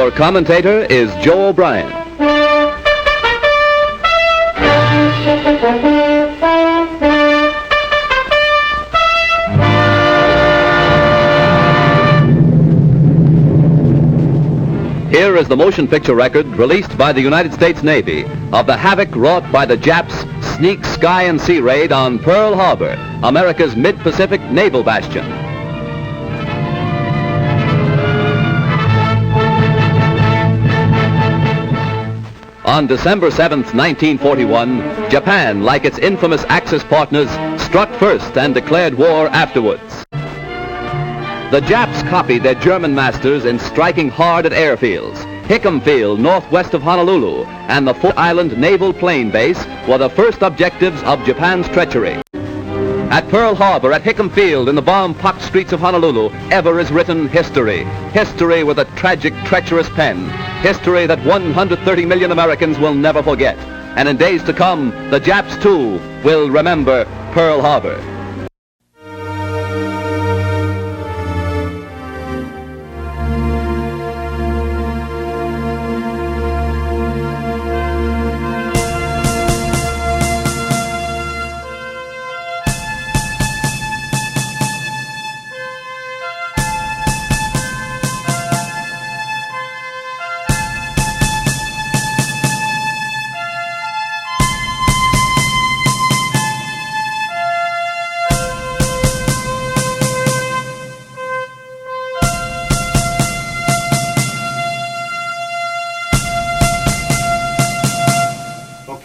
Your commentator is Joe O'Brien. Here is the motion picture record released by the United States Navy of the havoc wrought by the Japs' sneak sky and sea raid on Pearl Harbor, America's mid-Pacific naval bastion. On December 7th, 1941, Japan, like its infamous Axis partners, struck first and declared war afterwards. The Japs copied their German masters in striking hard at airfields. Hickam Field, northwest of Honolulu, and the Fort Island Naval Plane Base were the first objectives of Japan's treachery. At Pearl Harbor, at Hickam Field, in the bomb-pocked streets of Honolulu, ever is written history. History with a tragic, treacherous pen. History that 130 million Americans will never forget. And in days to come, the Japs, too, will remember Pearl Harbor.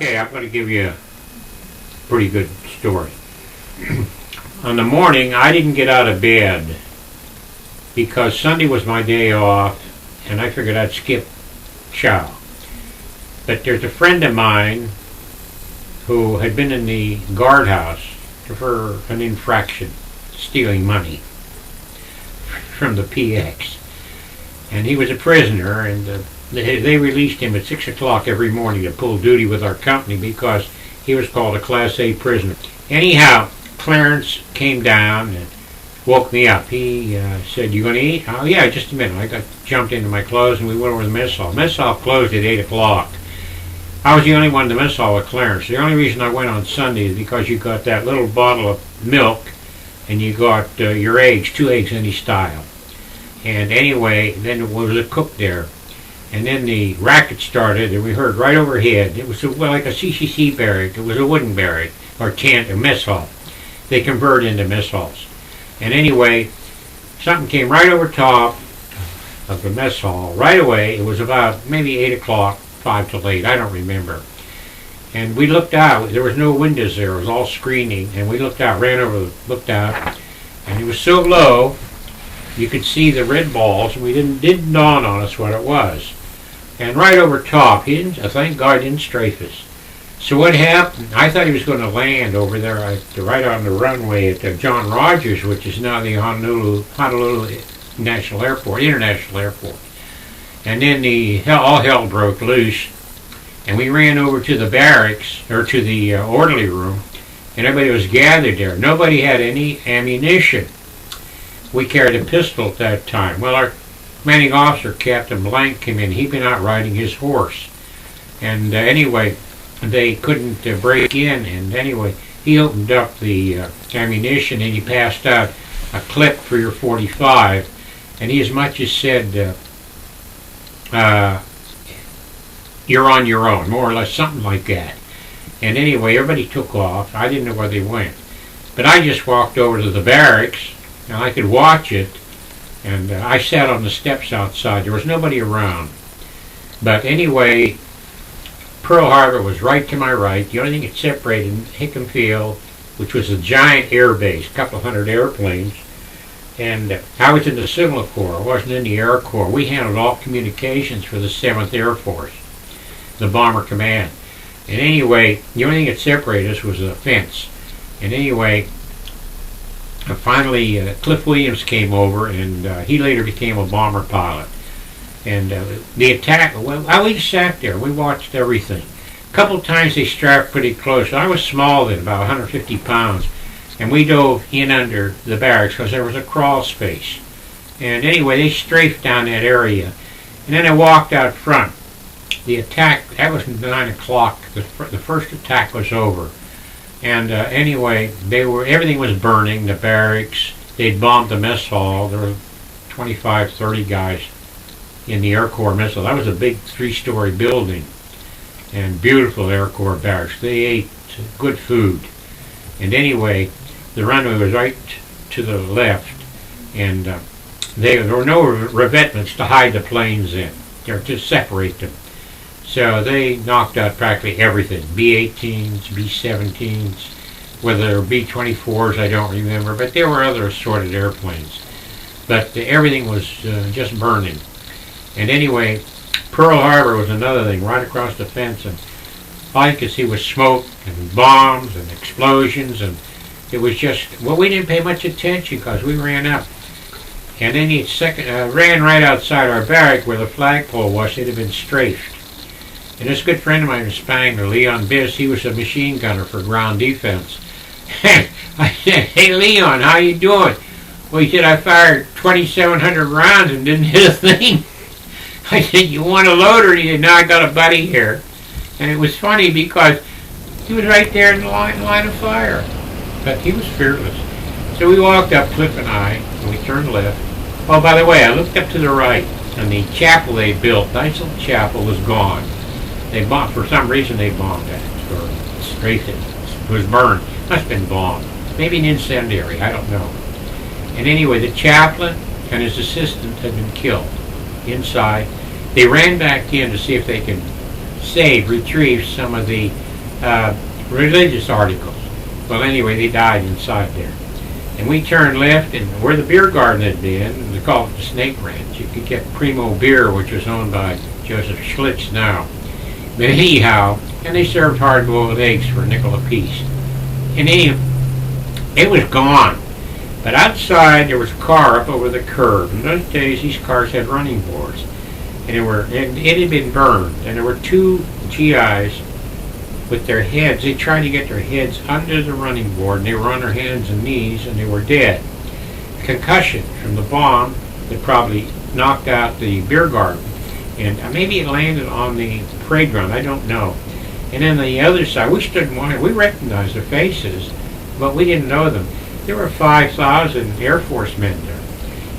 I'm going to give you a pretty good story. On the morning, I didn't get out of bed because Sunday was my day off, and I figured I'd skip chow. But there's a friend of mine who had been in the guardhouse for an infraction, stealing money from the PX. And he was a prisoner, and they released him at 6 o'clock every morning to pull duty with our company because he was called a Class A prisoner. Anyhow, Clarence came down and woke me up. He said, "You going to eat?" "Oh, yeah, just a minute." I jumped into my clothes and we went over to the mess hall. Mess hall closed at 8 o'clock. I was the only one in the mess hall with Clarence. The only reason I went on Sunday is because you got that little bottle of milk and you got your eggs, 2 eggs any style. And anyway, then there was a cook there. And then the racket started, and we heard right overhead. It was like a CCC barrack. It was a wooden barrack, or tent, or mess hall. They convert into mess halls. And anyway, something came right over top of the mess hall right away. It was about maybe 8 o'clock, 5 till 8, I don't remember. And we looked out. There was no windows there. It was all screening. And we looked out, ran over, looked out. And it was so low, you could see the red balls, and didn't dawn on us what it was. And right over top, thank God, didn't strafe us. So what happened? I thought he was going to land over there right on the runway at John Rogers, which is now the Honolulu International Airport. And then all hell broke loose, and we ran over to the barracks, or to the orderly room, and everybody was gathered there. Nobody had any ammunition. We carried a pistol at that time. Well, our commanding officer, Captain Blank, came in. He'd been out riding his horse. And anyway, they couldn't break in. And anyway, he opened up the ammunition and he passed out a clip for your .45. And he as much as said, "You're on your own," more or less, something like that. And anyway, everybody took off. I didn't know where they went. But I just walked over to the barracks, and I could watch it. And I sat on the steps outside. There was nobody around. But anyway, Pearl Harbor was right to my right. The only thing that separated Hickam Field, which was a giant air base, a couple hundred airplanes. And I was in the Civil Corps. I wasn't in the Air Corps. We handled all communications for the 7th Air Force, the Bomber Command. And anyway, the only thing that separated us was a fence. And anyway, finally, Cliff Williams came over, and he later became a bomber pilot. And the attack, well, we just sat there. We watched everything. A couple times they strapped pretty close. I was small then, about 150 pounds, and we dove in under the barracks because there was a crawl space. And anyway, they strafed down that area. And then I walked out front. The attack, that was 9 o'clock. The first attack was over. And anyway, everything was burning, the barracks. They'd bombed the mess hall. There were 25, 30 guys in the Air Corps mess hall. That was a big 3-story building. And beautiful Air Corps barracks. They ate good food. And anyway, the runway was right to the left. And there were no revetments to hide the planes in. Or to separate them. So they knocked out practically everything. B-18s, B-17s, whether they were B-24s, I don't remember, but there were other assorted airplanes. But everything was just burning. And anyway, Pearl Harbor was another thing, right across the fence, and all you could see was smoke and bombs and explosions, and it was just, well, we didn't pay much attention because we ran up. And then he ran right outside our barrack where the flagpole was. It had been strafed. And this good friend of mine in Spangler, Leon Biss, he was a machine gunner for ground defense. And I said, "Hey Leon, how you doing?" Well, he said, "I fired 2,700 rounds and didn't hit a thing." I said, "You want a loader?" And he said, "No, I got a buddy here." And it was funny because he was right there in the line of fire. But he was fearless. So we walked up, Cliff and I, and we turned left. Oh, by the way, I looked up to the right, and the chapel they built, nice little chapel, was gone. They bombed, for some reason they bombed it, or strafed it. It was burned. Must have been bombed. Maybe an incendiary, I don't know. And anyway, the chaplain and his assistant had been killed inside. They ran back in to see if they could retrieve some of the religious articles. Well, anyway, they died inside there. And we turned left, and where the beer garden had been, they called it the Snake Ranch. You could get Primo Beer, which was owned by Joseph Schlitz now. But anyhow, and they served hard-boiled eggs for a nickel apiece. And anyway, it was gone. But outside, there was a car up over the curb. In those days, these cars had running boards. And it had been burned. And there were 2 GIs with their heads. They tried to get their heads under the running board, and they were on their hands and knees, and they were dead. Concussion from the bomb that probably knocked out the beer garden. And maybe it landed on the parade ground, I don't know. And then the other side, we stood and wondered. We recognized their faces, but we didn't know them. There were 5,000 Air Force men there.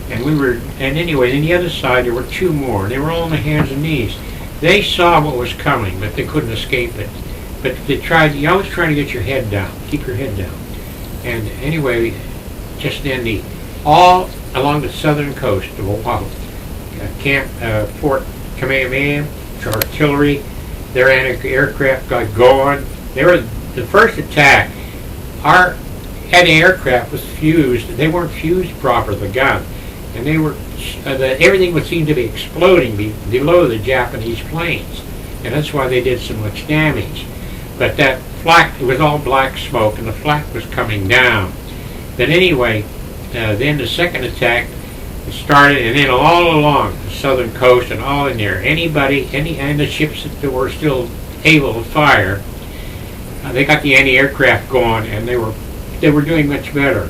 And anyway, on the other side, there were 2 more, and they were all on their hands and knees. They saw what was coming, but they couldn't escape it. But you always try to get your head down, keep your head down. And anyway, just then all along the southern coast of Oahu, Fort Kamehameha, artillery, their anti-aircraft got going. They were the first attack. Our anti-aircraft was fused. They weren't fused properly, the gun, and they were everything would seem to be exploding below the Japanese planes, and that's why they did so much damage. But that flak, it was all black smoke, and the flak was coming down. But anyway, then the second attack started, and then all along the southern coast and all in there, and the ships that were still able to fire, they got the anti-aircraft going, and they were doing much better.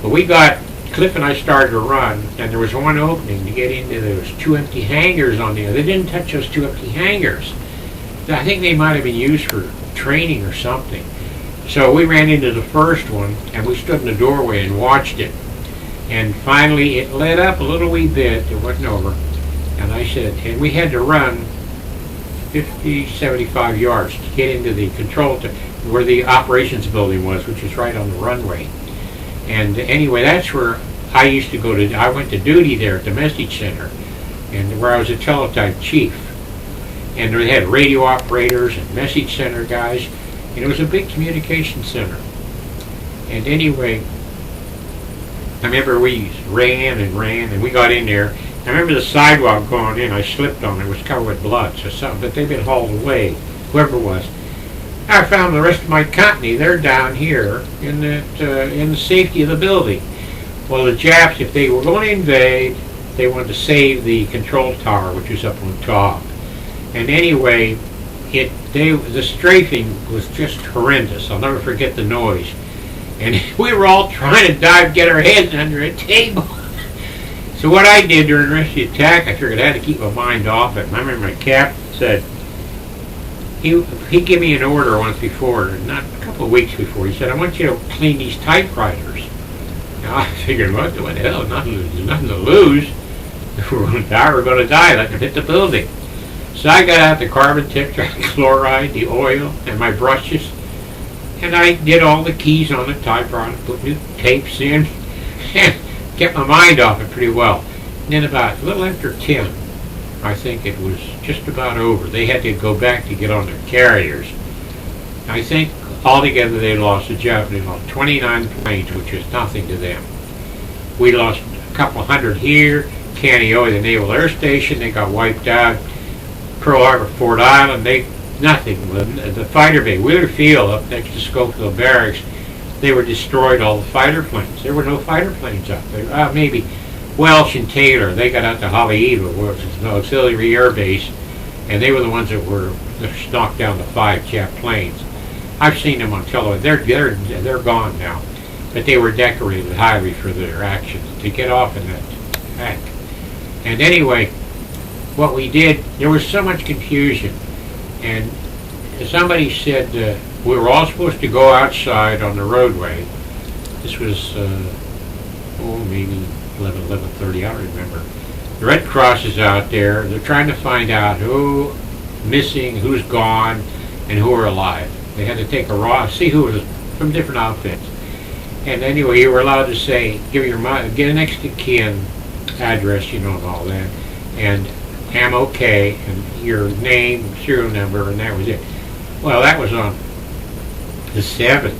But Cliff and I started to run, and there was one opening to get into. There was 2 empty hangars on the other. They didn't touch those 2 empty hangars. I think they might have been used for training or something. So we ran into the first one, and we stood in the doorway and watched it. And finally, it lit up a little wee bit. It wasn't over. And I said, and we had to run 50, 75 yards to get into the control where the operations building was, which is right on the runway. And anyway, that's where I used to go to. I went to duty there at the message center, and where I was a teletype chief. And they had radio operators and message center guys, and it was a big communication center. And anyway, I remember we ran, and we got in there. I remember the sidewalk going in. I slipped on it. It was covered with blood, so something. But they'd been hauled away, whoever it was. I found the rest of my company. They're down here in the safety of the building. Well, the Japs, if they were going to invade, they wanted to save the control tower, which was up on top. And anyway, the strafing was just horrendous. I'll never forget the noise. And we were all trying to get our heads under a table. So what I did during the rest of the attack, I figured I had to keep my mind off it. I remember my captain said, he gave me an order once before, not a couple of weeks before. He said, I want you to clean these typewriters. Now I figured, what the hell, nothing to lose. If we're going to die, we're going to die. Let them hit the building. So I got out the carbon tetrachloride, the oil, and my brushes, and I did all the keys on the typewriter, put new tapes in, and kept my mind off it pretty well. And then about a little after 10, I think it was just about over. They had to go back to get on their carriers. I think altogether they lost, the Japanese lost 29 planes, which was nothing to them. We lost a couple hundred here. Kaneohe, the Naval Air Station, they got wiped out. Pearl Harbor, Fort Island, nothing. The fighter bay, Wheeler Field, up next to Schofield Barracks, they were destroyed, all the fighter planes. There were no fighter planes up there. Maybe Welsh and Taylor, they got out to Haleiwa, which is an auxiliary air base, and they were the ones that were knocked down the 5 Jap planes. I've seen them on television. They're gone now, but they were decorated highly for their actions to get off in that attack. And anyway, what we did, there was so much confusion, and somebody said we were all supposed to go outside on the roadway. This was maybe 11:30, I don't remember. The Red Cross is out there. They're trying to find out who's missing, who's gone, and who are alive. They had to take see who was from different outfits. And anyway, you were allowed to say, get a next of kin address, and all that, and am okay, and your name, serial number, and that was it. Well, that was on the 7th.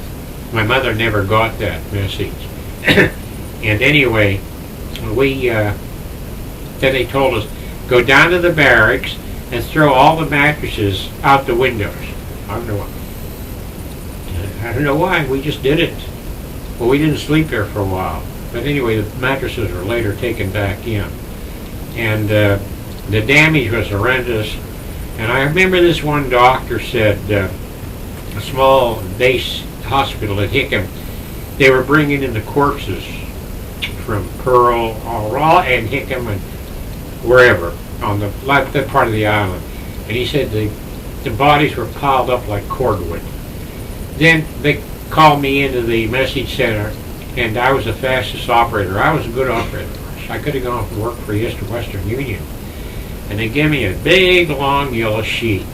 My mother never got that message. And anyway, then they told us, go down to the barracks and throw all the mattresses out the windows. I don't know why, we just did it. Well, we didn't sleep there for a while. But anyway, the mattresses were later taken back in. And the damage was horrendous. And I remember this one doctor said, a small base hospital at Hickam, they were bringing in the corpses from Pearl, and Hickam, and wherever, on that part of the island. And he said the bodies were piled up like cordwood. Then they called me into the message center, and I was the fastest operator. I was a good operator. I could have gone to work for Western Union. And they gave me a big, long yellow sheet,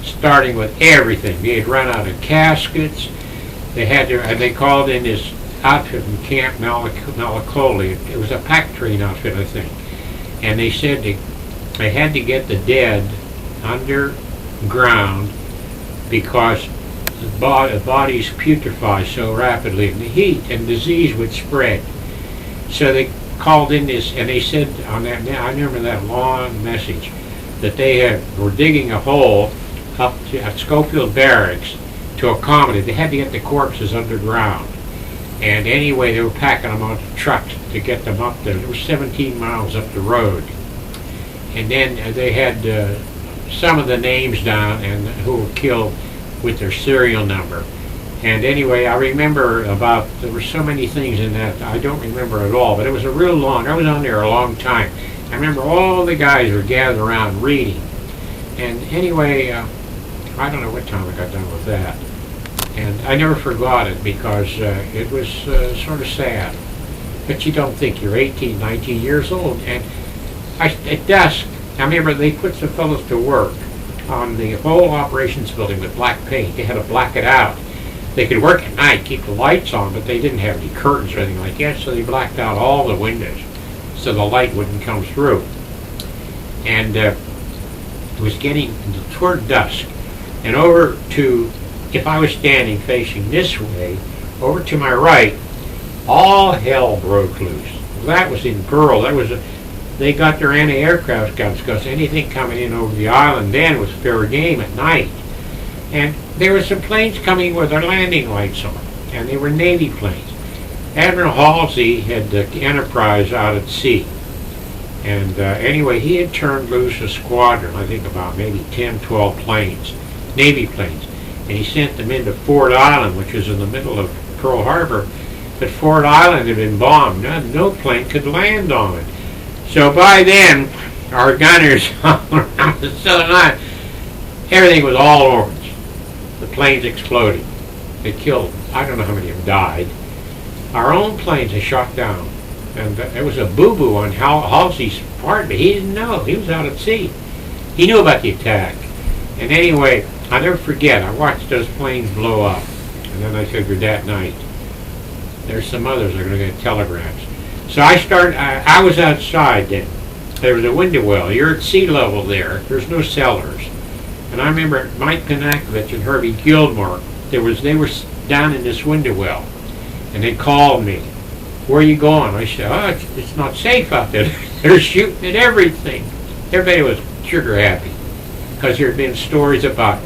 starting with everything. They had run out of caskets. They called in this outfit from Camp Malakoli. It was a pack train outfit, I think. And they said they had to get the dead underground because the bodies putrefy so rapidly in the heat, and disease would spread. So they called in this, and they said on that, I remember that long message, that they were digging a hole up at Schofield Barracks to accommodate. They had to get the corpses underground. And anyway, they were packing them onto trucks to get them up there. It was 17 miles up the road. And then they had some of the names down and who were killed with their serial number. And anyway, I remember there were so many things in that, I don't remember at all, but it was a real long, I was on there a long time. I remember all the guys were gathered around reading. And anyway, I don't know what time I got done with that. And I never forgot it because it was sort of sad. But you don't think you're 18, 19 years old. And at dusk, I remember they put some fellows to work on the whole operations building with black paint. They had to black it out. They could work at night, keep the lights on, but they didn't have any curtains or anything like that, so they blacked out all the windows so the light wouldn't come through. And it was getting toward dusk. And over to, if I was standing facing this way, over to my right, all hell broke loose. That was in Pearl. They got their anti-aircraft guns because anything coming in over the island then was fair game at night. And there were some planes coming with their landing lights on, and they were Navy planes. Admiral Halsey had the Enterprise out at sea. And anyway, he had turned loose a squadron, I think about maybe 10, 12 planes, Navy planes. And he sent them into Fort Island, which was in the middle of Pearl Harbor. But Fort Island had been bombed. No plane could land on it. So by then, our gunners all around the southern line, everything was all orange. The planes exploded. They killed, I don't know how many of them died. Our own planes they shot down. And it was a boo-boo on Halsey's part, but he didn't know. He was out at sea. He knew about the attack. And anyway, I'll never forget, I watched those planes blow up. And then I figured that night, there's some others that are going to get telegrams. So I was outside then. There was a window well. You're at sea level there. There's no cellars. And I remember Mike Panakovich and Herbie Gilmore, they were down in this window well. And they called me. Where are you going? I said, oh, it's not safe out there. They're shooting at everything. Everybody was sugar happy. Because there had been stories about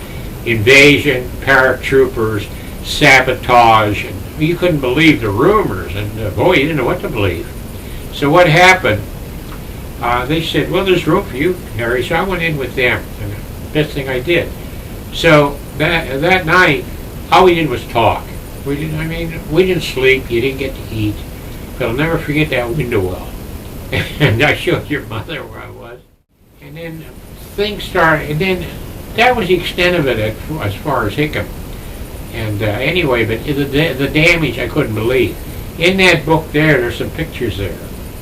invasion, paratroopers, sabotage, and you couldn't believe the rumors, and boy, you didn't know what to believe. So what happened, they said, well, there's room for you, Harry, so I went in with them, and the best thing I did. So that night, all we did was talk. We didn't sleep, you didn't get to eat, but I'll never forget that window well. And I showed your mother where I was. And then things started, and then that was the extent of it as far as Hickam. And anyway, but the damage I couldn't believe. In that book there's some pictures there,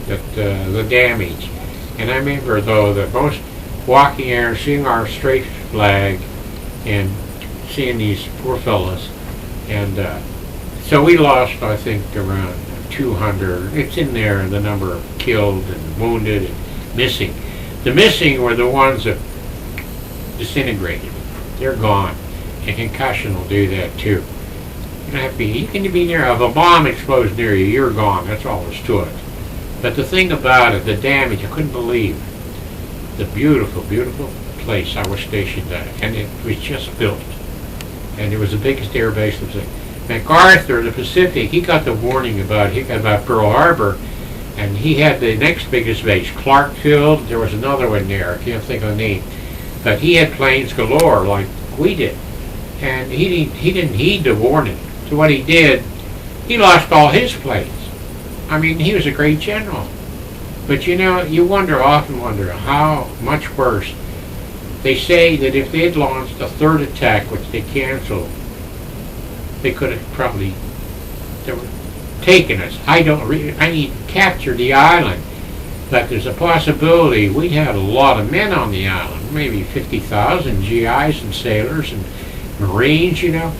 that the damage. And I remember though the most walking there, seeing our straight flag, and seeing these poor fellas. And so we lost, I think, around 200. It's in there, the number of killed and wounded and missing. The missing were the ones that disintegrated. They're gone. And concussion will do that too. You don't have to be. You can be near. If a bomb explodes near you, you're gone. That's all there's to it. But the thing about it, the damage, I couldn't believe the beautiful, beautiful place I was stationed at, and it was just built. And it was the biggest air base. MacArthur, the Pacific, he got the warning about Pearl Harbor, and he had the next biggest base, Karp Field. There was another one there. I can't think of the name, but he had planes galore like we did. And he didn't heed the warning. So what he did, he lost all his planes. I mean, he was a great general. But you know, you often wonder how much worse. They say that if they had launched a third attack, which they canceled, they could have probably taken us. I need to capture the island. But there's a possibility we had a lot of men on the island, maybe 50,000 GIs and sailors and Marines, you know,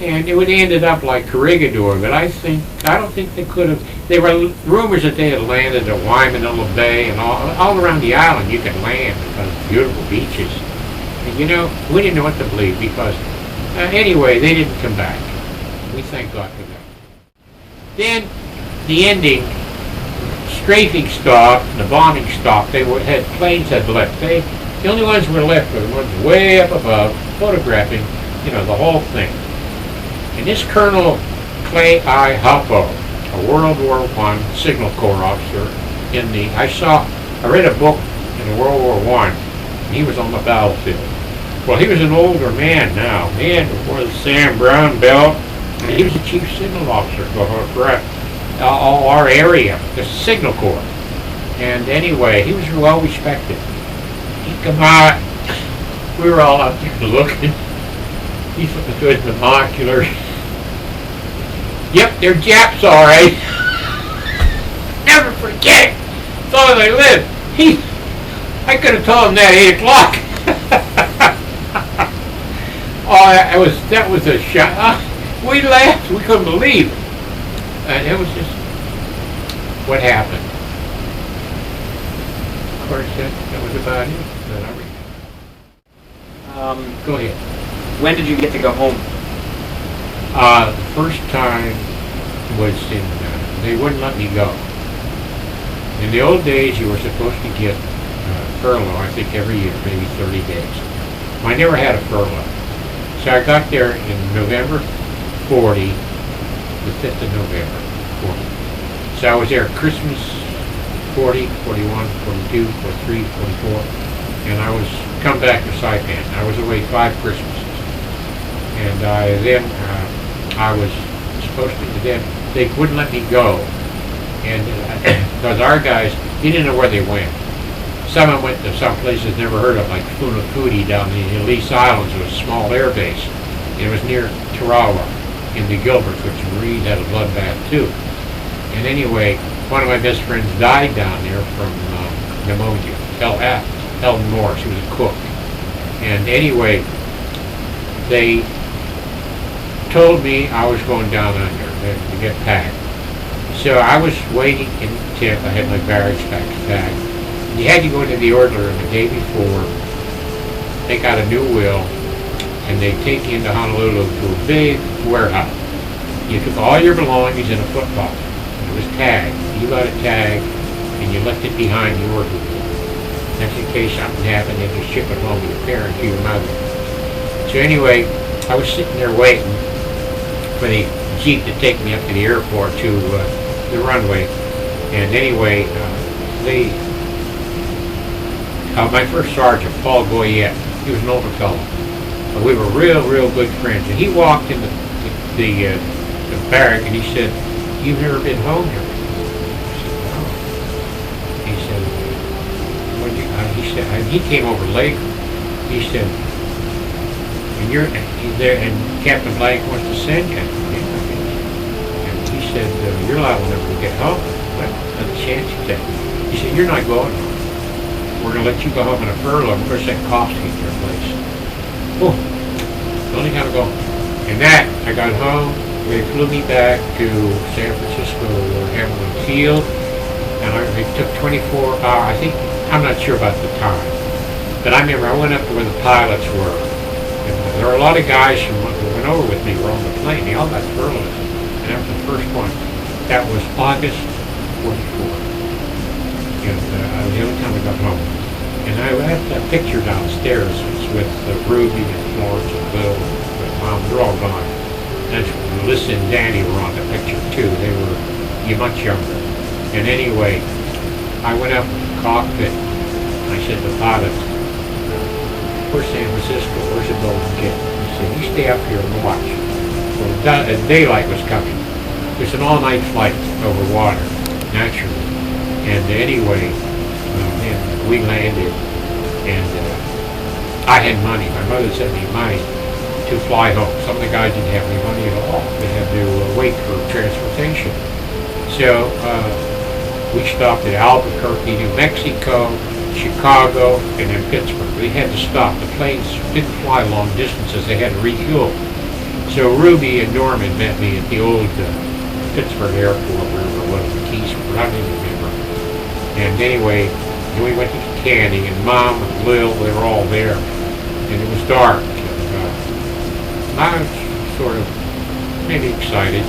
and it would have ended up like Corregidor. But I don't think they could have. There were rumors that they had landed at Waimanila Bay and all around the island. You could land because of beautiful beaches. And you know, we didn't know what to believe because anyway, they didn't come back. We thank God for that. Then the ending, strafing stopped, the bombing stopped. Planes had left. The only ones who were left were the ones way up above, photographing, you know, the whole thing. And this Colonel Clay I. Hoppo, a World War I Signal Corps officer, I read a book in World War I, and he was on the battlefield. Well, he was an older man now. He had before the Sam Brown belt, and he was the chief signal officer for all our area, the Signal Corps. And anyway, he was well respected. He'd come out, we were all out there looking. He's looking through his binoculars. Yep, they're Japs, all right. Never forget it. As long as I live. I could have told him that at 8 o'clock. That was a shock. We laughed. We couldn't believe it. And it was just what happened. Of course, that was about it. Go ahead. When did you get to go home? The first time was they wouldn't let me go. In the old days, you were supposed to get furlough, I think, every year, maybe 30 days. I never had a furlough. So I got there in November 40, the 5th of November 40. So I was there Christmas 40, 41, 42, 43, 44, and I was come back to Saipan. I was away 5 Christmases. And then I was supposed to, then they wouldn't let me go. And because our guys, You didn't know where they went. Some of them went to some places never heard of, like Funafuti down in the Elise Islands. It was a small air base. It was near Tarawa in the Gilbert, which Marines had a bloodbath too. And anyway, one of my best friends died down there from pneumonia. Ellen Moore, she was a cook. And anyway, they told me I was going down under to get packed. So I was waiting in the tent. I had my barracks packed. You had to go to the orderly the day before, take out a new will, and they take you into Honolulu to a big warehouse. You took all your belongings in a foot pocket. It was tagged. You got a tag, and you left it behind the orderly. That's in case something happened, they just ship it home to your parents or your mother. So anyway, I was sitting there waiting for the Jeep to take me up to the airport to the runway. And anyway, my first sergeant, Paul Goyette, he was an older fellow. We were real good friends. And he walked in the barrack and he said, "You've never been home here?" I said, "No." He said, he said, and he came over later. He said, he's there, and Captain Blank wants to send you. And he said, "You're liable never to get home." Well, that's a chance you take. He said, "You're not going home. We're going to let you go home on a furlough. Of course, that costs you your place." Oh, the only time I go. And that, I got home. They flew me back to San Francisco or Hickam Field. And it took 24 hours. I'm not sure about the time. But I remember I went up to where the pilots were. And there were a lot of guys who went over with me, were on the plane. They all got furloughed. And that was the first one. That was August 44th. And that was the only time I got home. And I have that picture downstairs. It's with Ruby and Florence and Bill and Mom. They're all gone. That's Melissa and Danny were on the picture too. They were much younger. And anyway, I went up to the cockpit. I said to the pilot, "Where's San Francisco? Where's the Golden Gate?" He said, "You stay up here and watch." Well, daylight was coming. There's an all-night flight over water, naturally. And anyway, we landed, and I had money. My mother sent me money to fly home. Some of the guys didn't have any money at all. They had to wait for transportation. So we stopped at Albuquerque, New Mexico, Chicago, and then Pittsburgh. We had to stop. The planes didn't fly long distances. They had to refuel. So Ruby and Norman met me at the old Pittsburgh airport, wherever it was, the Keys, I don't even remember. And anyway, we went to Candy, and Mom and Lil, they were all there. And it was dark. And I was sort of maybe excited,